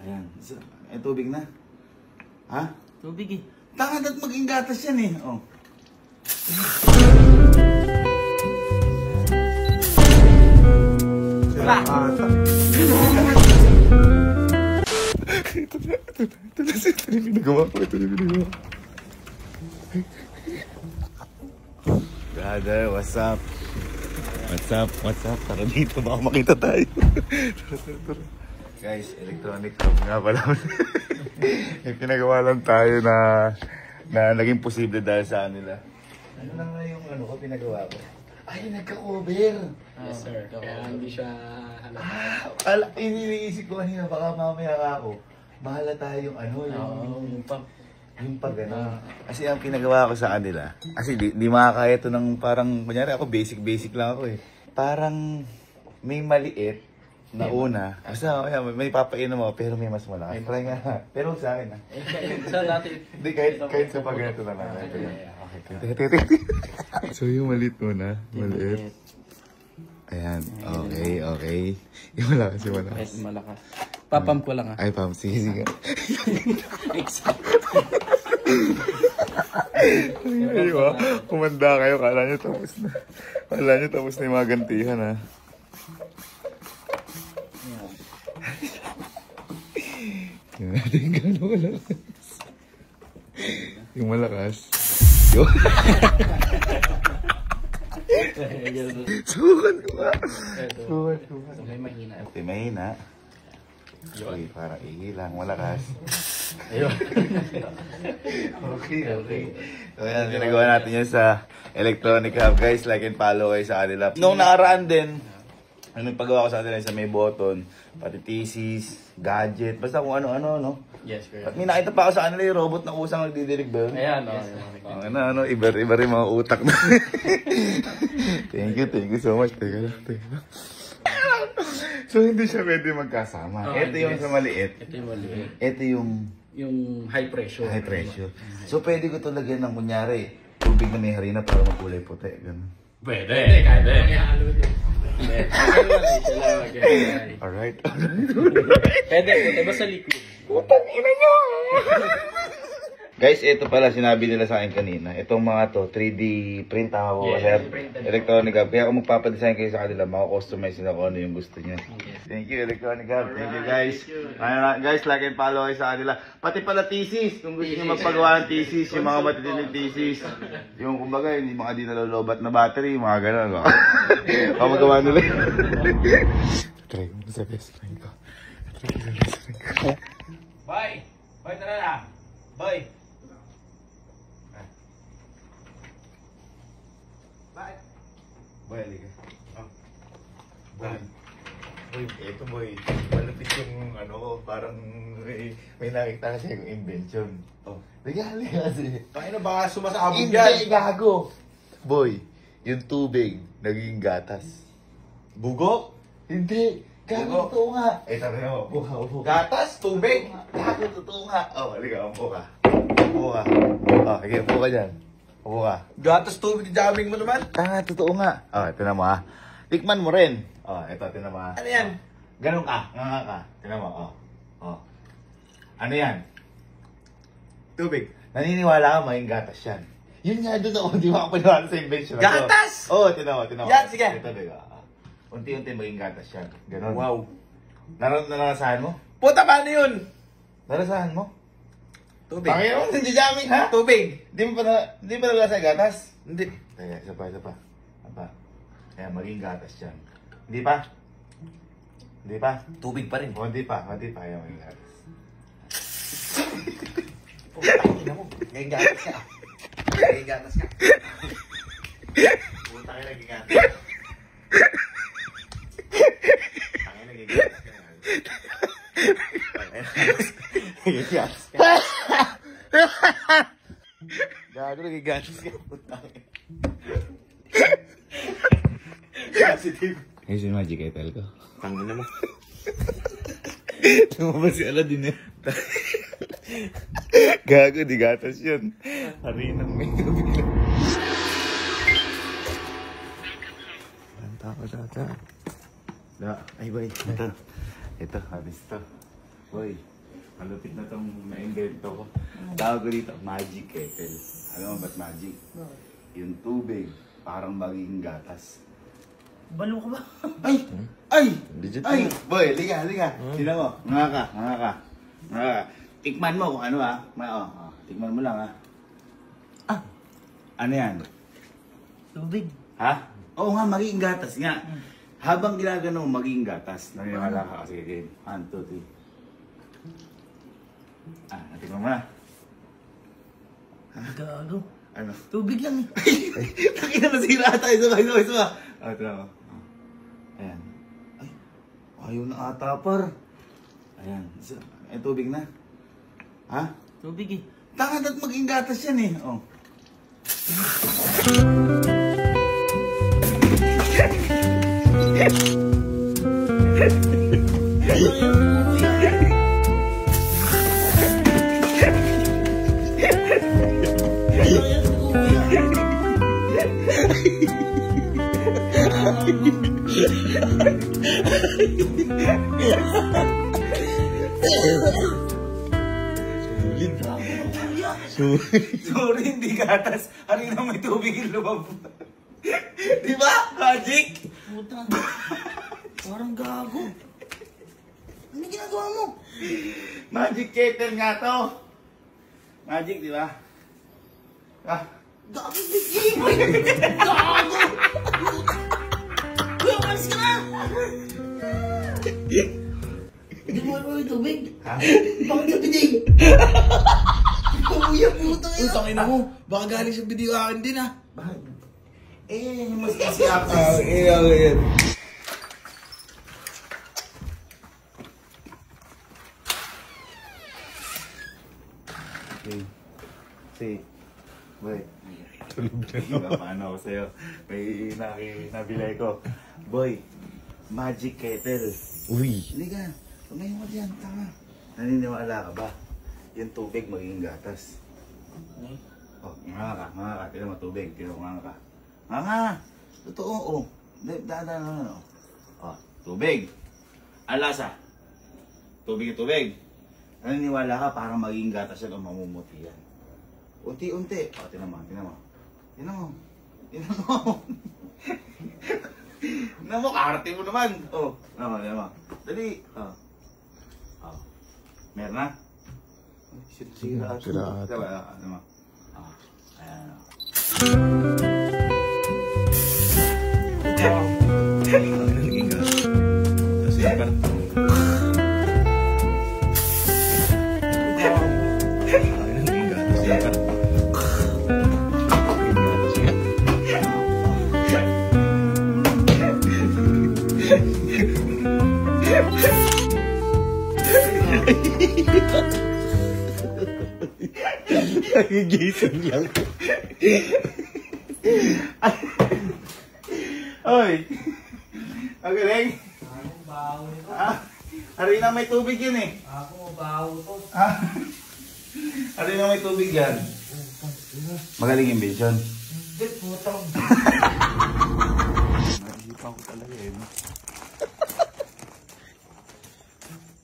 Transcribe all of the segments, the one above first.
Ayan. So, may tubig na. Ha? Tubig eh. Tangad at maging gatas yan eh. Oh. Sila ata. Ito na yung pinagawa ko. Ito yung pinagawa ko. Brother, what's up? What's up? What's up? Tara dito, baka makita tayo. Tara. Guys, electronic hub nga pala. Yung pinagawa lang tayo na naging posible dahil sa kanila. Ano lang na yung ano ko, pinagawa ko? Ay, nagka-cover! Yes sir, kaya hindi siya halata. Iniisip ko kanina, baka mamaya ako. Bahala tayo yung ano, yung pag ano. Kasi ang pinagawa ko sa kanila, kasi di makakaya ito ng parang, kunyari ako basic lang ako eh. Parang may maliit na una. Basta may papainom mo, pero may mas malaki. Try nga. Pero sa akin Sa natin. Hindi, kahit sa pag-ganito na lang. Okay. So yung maliit muna. Maliit. Ayan. Okay. Yung malakas, yung malakas. Malakas. Papam ko lang ah. Ay, pam. Sige. Exact. Ayun, kumanda kayo. Kala nyo tapos na. Kala nyo tapos na yung mga gantihan ha. Tingnan natin gano'n malakas. Yung malakas. Yun. Subukan ko nga. Subukan. May mahina. Okay, mahina. Okay, para ihilang. Malakas. Ayun. Okay. So yan, ginagawa natin yan sa Electronic Hub. Guys, like and follow kayo sa kanila. Noong nakaraan din, nagpagawa ko sa kanila sa may button, pati thesis, gadget, basta kung ano-ano, no? Yes, correct. At may nakita pa ako sa kanila yung robot na kusang nagdidirig ba yun? Ayan, Ano, iba rin mga utak na. Thank you so much. Teka lang. So, hindi siya pwede magkasama. Ito yung sa maliit. Ito yung maliit. Ito yung high pressure. high pressure. So, pwede ko ito lagyan ng kunyari, tubig na may harina para magkulay puti. Ganun. Pwede. Alright. Pwede, basta liquid. Putang ina nyo! Guys, ito pala sinabi nila sa akin kanina. Itong mga to, 3D print tama po ba, sir? Electronic Hub. Kaya kung magpapadesign kayo sa kanila, makakustomize nila kung ano yung gusto niya. Thank you, Electronic Hub. Thank you, guys. Guys, like and follow kayo sa kanila. Pati pala thesis. Kung gusto nyo magpagawa ng thesis, yung mga matitinig thesis. Yung kumbaga, yung mga di nalolobat na battery, mga gano'n. Baka magawa nila. Try ko sa best friend ko. Boy! Boy, tara na! Boy! Boy, halika. Boy, eto boy. Malapit yung ano ko, parang may nakita kasi yung invention. Halika kasi. Paano ba sumasabog Hindi, gago. Boy, yung tubig, naging gatas. Bugo? Hindi. Gago, totoo nga. Eh, sabi mo, upo ka. Gatas? Tubig? Gago, totoo nga. Halika, upo ka. Upo ka. Sige, upo ka dyan. Upo ka. Gatas tubig, jamming mo naman? Totoo nga. Tinan mo ha. Tikman mo rin. Ito, tinan mo ha. Ano yan? Ganun ka. Nga ka. Tinan mo, Ano yan? Tubig. Naniniwala ka maging gatas yan. Yun nga doon ako, di ba ako paniwala sa invention. Gatas? Tinan mo. Yan, sige. Ito, diba? Unti-unti maging gatas yan. Ganun. Wow. Naranasahan mo? Puta, paano yun? Narasahan mo? Tubig. Panginoon, hindi jamming ha? Tubig. Di mo pa nalasa gatas? Hindi. Teka, isa pa. Kaya maging gatas yan. Hindi pa? Tubig pa rin. Hindi pa. Kaya maging gatas. Putang mo. Ngayon gatas ka. Puta kayo naging gatas. Gago, nagigatas ka. Positive. Ayos yung magic itel ko. Tangin na mo. Tumabas si Aladdin eh. Gago, di gatas yun. Harinang may gabi. Ang tao data. Ay boy, ito. Habis to. Boy, Malupit na itong na-invento ko. Tawag ko dito, magic kettle. Alam mo ba't magic? Yung tubig, parang magiging gatas. Balo ka ba? Ay! Ay! Legit Ay! na. Boy, liga. Sino mo? Nga ka. Tikman mo kung ano tikman mo lang Ano yan? Tubig. Ha? Oo nga, magiging gatas nga. Habang ginagano mo, magiging gatas. Nangyawala ka kasi game. 1, 2, 3. Natikman mo na. Gago. Ano? Tubig lang eh. Takina na sira tayo. Isa. Ito na. Ayan. Ay, ayaw na ata par. Ayan. Ay, tubig na. Ha? Tubig eh. Tangan at maging gatas yan eh. Oh. Sorry, hindi gatas. Hari na may tubig yung lumabas. Di ba? Magic? Puta. Parang gago. Ano ginagawa mo? Magic kettle nga to. Magic, di ba? Gago, bigay mo! Gago! Kuya, malis ka na! Hindi mo ano yung tubig? Ha? Bakit ka pinay? Kuya, puta yan! Utang ina mo. Baka galing sa video akin din ah. Bakit? Yung mas kasi ako. Okay. See. Boy. Paano ako sa'yo? May nabilay ko. Boy, magic kettle. Uy. Hindi ka. Tumayo ka dyan. Tama. Naniniwala ka ba? Yung tubig magiging gatas. Oh, nga ka. Tila mo tubig. Tila mo nga ka. Nga. Totoo, oh. Daan. Oh, tubig. Alasa. Tubig. Naniniwala ka parang magiging gatas yan o mamumuti yan. Unti-unti. Oh, tinan mo. Tinan mo, kaarte mo naman. Oh, tinan mo. Dali. Oh. Meron na? Sira ata. Tinan mo. Ayan. Naging gatas. Kasi yan. Jason lang. Oy! Ang galing! Anong baho nito? Hari na may tubig yun eh. Ako, baho to. Hari na may tubig yan. Magaling invention. Hindi, putang. Naisipan ko talaga eh.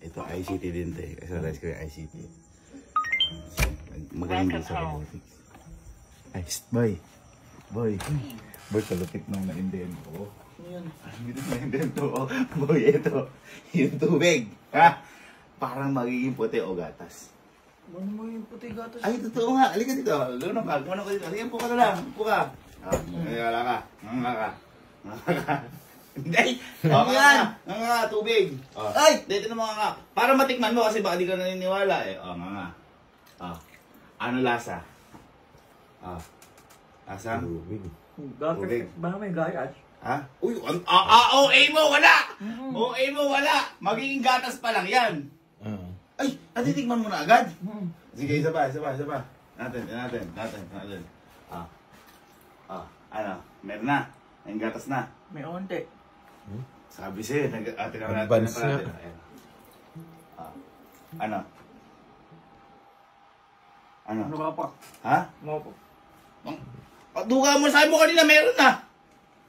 Ito ICT din to eh. Kasalays ko yung ICT. Magaling din sa robotics. Ay, Boy, kalupit nung na-invento ko. Yan. Hindi na na-invento ko. Boy, ito. Yung tubig. Ha? Parang magiging puti o gatas. Ano mo yung puti gatas? Ay, totoo nga. Halika dito. Luna ka. Muna ko dito. Halika po ka na lang. Upo ka. Wala ka. Nga ka. Hindi. Nga. Tubig. Ay! Dito na mga nga. Para matikman mo kasi baka di ka naniniwala eh. Nga. Ano lasa? Lasa? Tubig. Tubig. Baka may gatas? Ha? Uy, OA mo, wala! OA mo, wala! Magiging gatas pa lang yan. Ay, natitikman mo na agad? Sige, isa pa. Natin. Ano? Meron na. May gatas na. May onte. Sabi sa'yo, tinawag Advance na. Ano? Ano ka pa? Ha? Ano po? Duga mo, sabi mo kanina, meron na.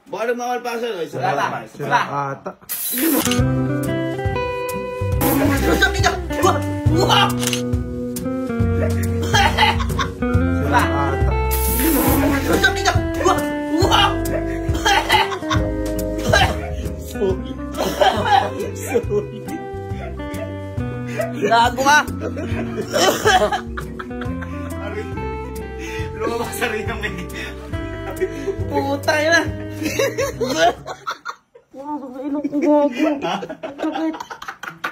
Baka nang mawal pa sa'yo. Isa Wala. Ata. Sabi ka! Wah! Gago ka! Lumabas sa rin ng may... Puta na! Pumasok sa ilong ko, gago. Ang sakit.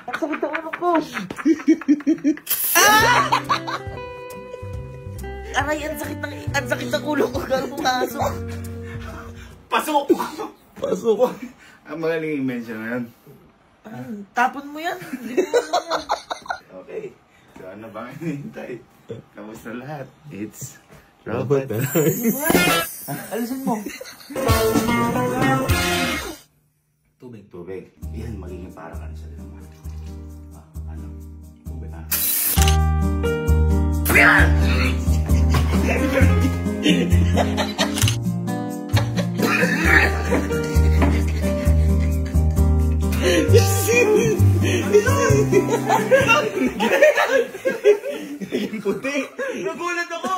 Ang sakit ang ilong ko. Aray, ang sakit ng ulo ko, gago pumasok. Pasok! Pasok! Ang magaling i-mention na yan. Tapon mo yan. Hindi mo yan. Okay. So ano bang hinihintay? Kamusta lahat? It's Robot. Alisin mo. Tubig. Tubig. Yan, magiging parang ano sa lalaman. Ano? Tubig na. Naging puti. Nagulat ako.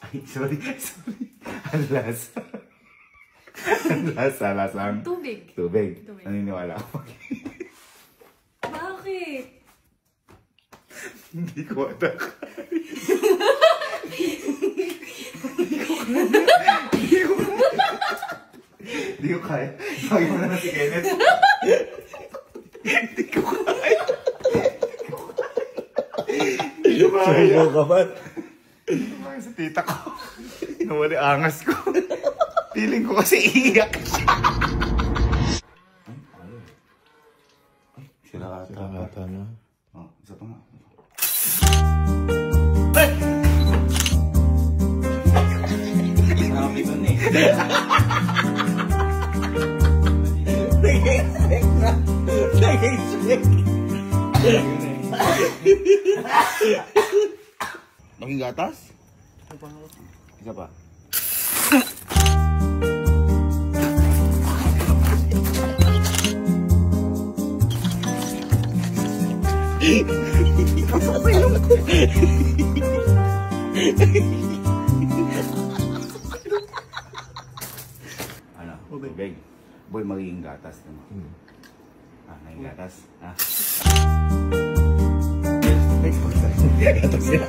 Ay, sorry. Ang lasa. Ang lasa. Tubig. Tubig. Naniniwala ako. Bakit? Hindi ko atak. Hindi ko kaya. Sabi mo na si Kenneth. Hindi ko kaya. Hindi ko kaya. ka ba? Hindi ko kaya sa tita ko. Nawali angas ko. Feeling ko kasi iiyak siya. Ay, sila ata. na. Oh, isa pa nga. Marami ko na eh. Maging gatas? Isa pa. Ano? Tubig. Boy, magiging gatas naman. Naging gatas. Gatas yan.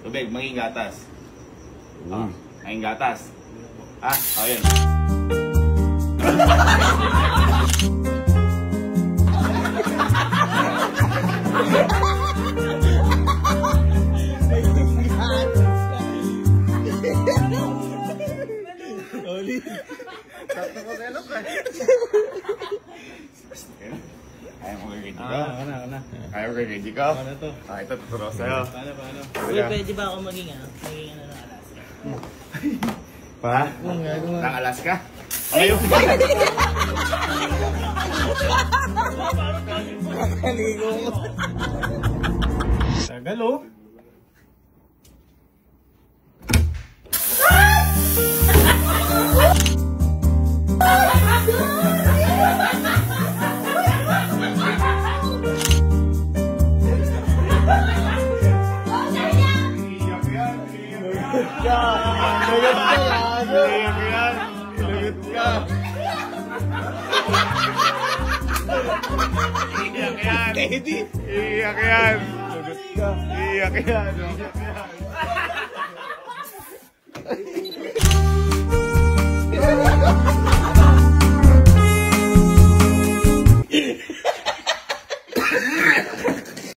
Tubig, maging gatas. Maging gatas. Ayun. Ayaw mo kay Reggie ko? Ayaw mo kay Reggie ko? Ano to? Ito, tuturo sa'yo. Paano? Uy, pwede ba ako maging ano ng Alaska? Pa? Ng Alaska? Ayaw. Nakaligo mo. Tagal oh. Iyak yan. Iyak yan. Iyak yan.